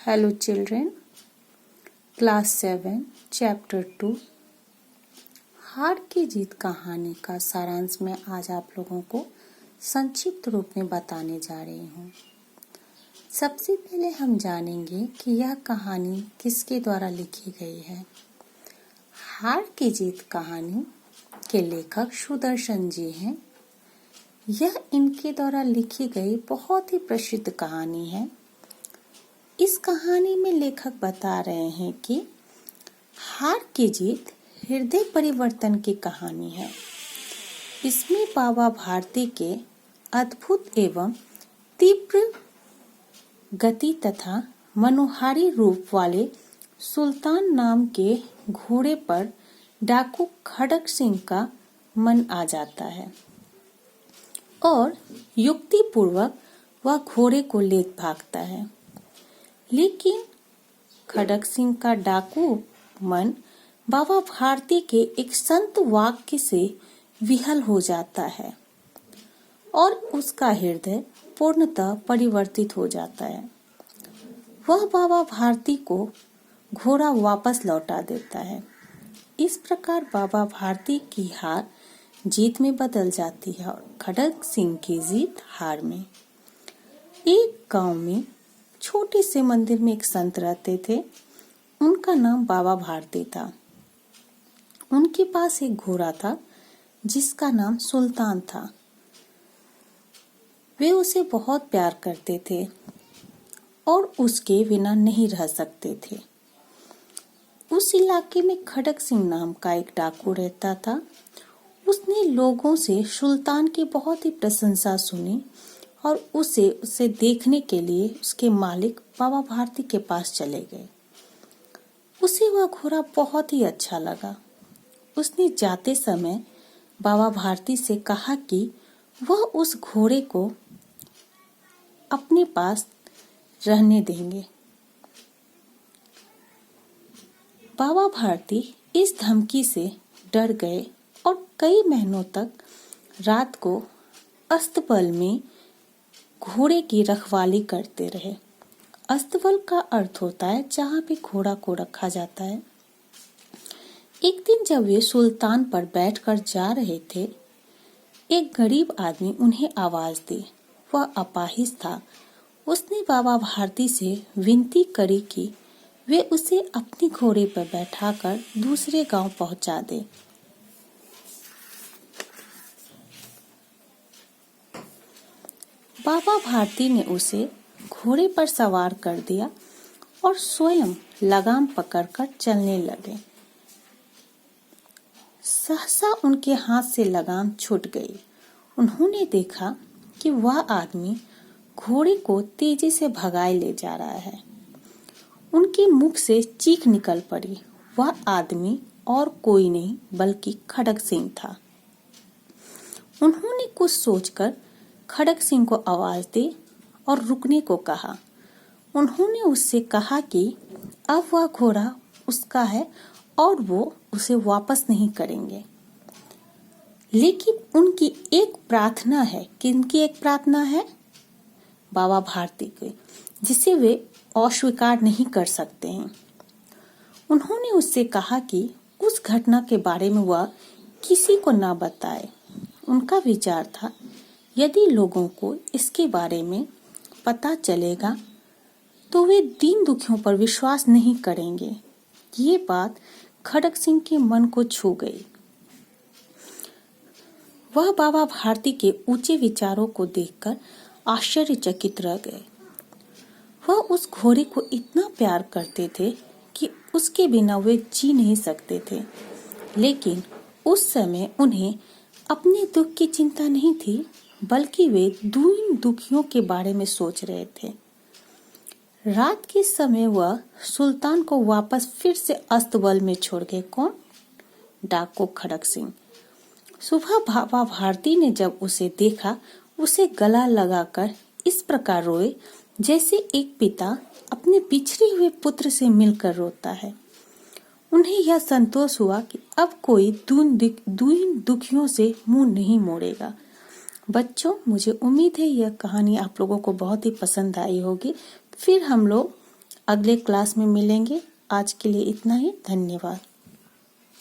Hello children, Class 7, Chapter 2 हार की जीत कहानी का सारांश मैं आज आप लोगों को संक्षिप्त रूप में बताने जा रही हूँ। सबसे पहले हम जानेंगे कि यह कहानी किसके द्वारा लिखी गई है। हार की जीत कहानी के लेखक सुदर्शन जी हैं। यह इनके द्वारा लिखी गई बहुत ही प्रसिद्ध कहानी है। इस कहानी में लेखक बता रहे हैं कि हार की जीत हृदय परिवर्तन की कहानी है। इसमें बाबा भारती के अद्भुत एवं तीव्र गति तथा मनोहारी रूप वाले सुल्तान नाम के घोड़े पर डाकू खड़क सिंह का मन आ जाता है और युक्ति पूर्वक वह घोड़े को ले भागता है। लेकिन खड़क सिंह का डाकू मन बाबा भारती के एक संत वाक्य से विहल हो जाता है और उसका हृदय पूर्णतः परिवर्तित हो जाता है। वह बाबा भारती को घोड़ा वापस लौटा देता है। इस प्रकार बाबा भारती की हार जीत में बदल जाती है और खड़क सिंह की जीत हार में। एक गांव में छोटे से मंदिर में एक संत रहते थे। उनका नाम बाबा भारती था। उनके पास एक घोड़ा था जिसका नाम सुल्तान था। वे उसे बहुत प्यार करते थे और उसके बिना नहीं रह सकते थे। उस इलाके में खड़क सिंह नाम का एक डाकू रहता था। उसने लोगों से सुल्तान की बहुत ही प्रशंसा सुनी और उसे देखने के लिए उसके मालिक बाबा भारती के पास चले गए। उसे वह घोड़ा बहुत ही अच्छा लगा। उसने जाते समय बाबा भारती से कहा कि वह उस घोड़े को अपने पास रहने देंगे। बाबा भारती इस धमकी से डर गए और कई महीनों तक रात को अस्तबल में घोड़े की रखवाली करते रहे। अस्तबल का अर्थ होता है जहाँ पे घोड़ा को रखा जाता है। एक दिन जब वे सुल्तान पर बैठकर जा रहे थे, एक गरीब आदमी उन्हें आवाज दी। वह अपाहिज था। उसने बाबा भारती से विनती करी कि वे उसे अपने घोड़े पर बैठाकर दूसरे गांव पहुंचा दे। बाबा भारती ने उसे घोड़े पर सवार कर दिया और स्वयं लगाम पकड़कर चलने लगे। सहसा उनके हाथ से लगाम छूट गई। उन्होंने देखा कि वह आदमी घोड़े को तेजी से भगाए ले जा रहा है। उनके मुख से चीख निकल पड़ी। वह आदमी और कोई नहीं बल्कि खड़क सिंह था। उन्होंने कुछ सोचकर खड़क सिंह को आवाज दी और रुकने को कहा। उन्होंने उससे कहा कि अब वह घोड़ा उसका है और वो उसे वापस नहीं करेंगे। लेकिन उनकी एक प्रार्थना है। किनकी एक प्रार्थना है? बाबा भारती की, जिसे वे अस्वीकार नहीं कर सकते हैं। उन्होंने उससे कहा कि उस घटना के बारे में वह किसी को ना बताए। उनका विचार था यदि लोगों को इसके बारे में पता चलेगा तो वे दीन दुखियों पर विश्वास नहीं करेंगे। ये बात खड़क सिंह के मन को छू गई। वह बाबा भारती के ऊंचे विचारों को देखकर आश्चर्यचकित रह गए। वह उस घोड़े को इतना प्यार करते थे कि उसके बिना वे जी नहीं सकते थे। लेकिन उस समय उन्हें अपने दुख की चिंता नहीं थी, बल्कि वे दीन दुखियों के बारे में सोच रहे थे। रात के समय वह सुल्तान को वापस फिर से अस्तबल में छोड़ गए। कौन? डाकू खड़क सिंह। सुबह बाबा भारती ने जब उसे देखा, उसे गला लगाकर इस प्रकार रोए जैसे एक पिता अपने बिछड़े हुए पुत्र से मिलकर रोता है। उन्हें यह संतोष हुआ कि अब कोई दीन दुखियों से मुंह नहीं मोड़ेगा। बच्चों, मुझे उम्मीद है यह कहानी आप लोगों को बहुत ही पसंद आई होगी। फिर हम लोग अगले क्लास में मिलेंगे। आज के लिए इतना ही। धन्यवाद।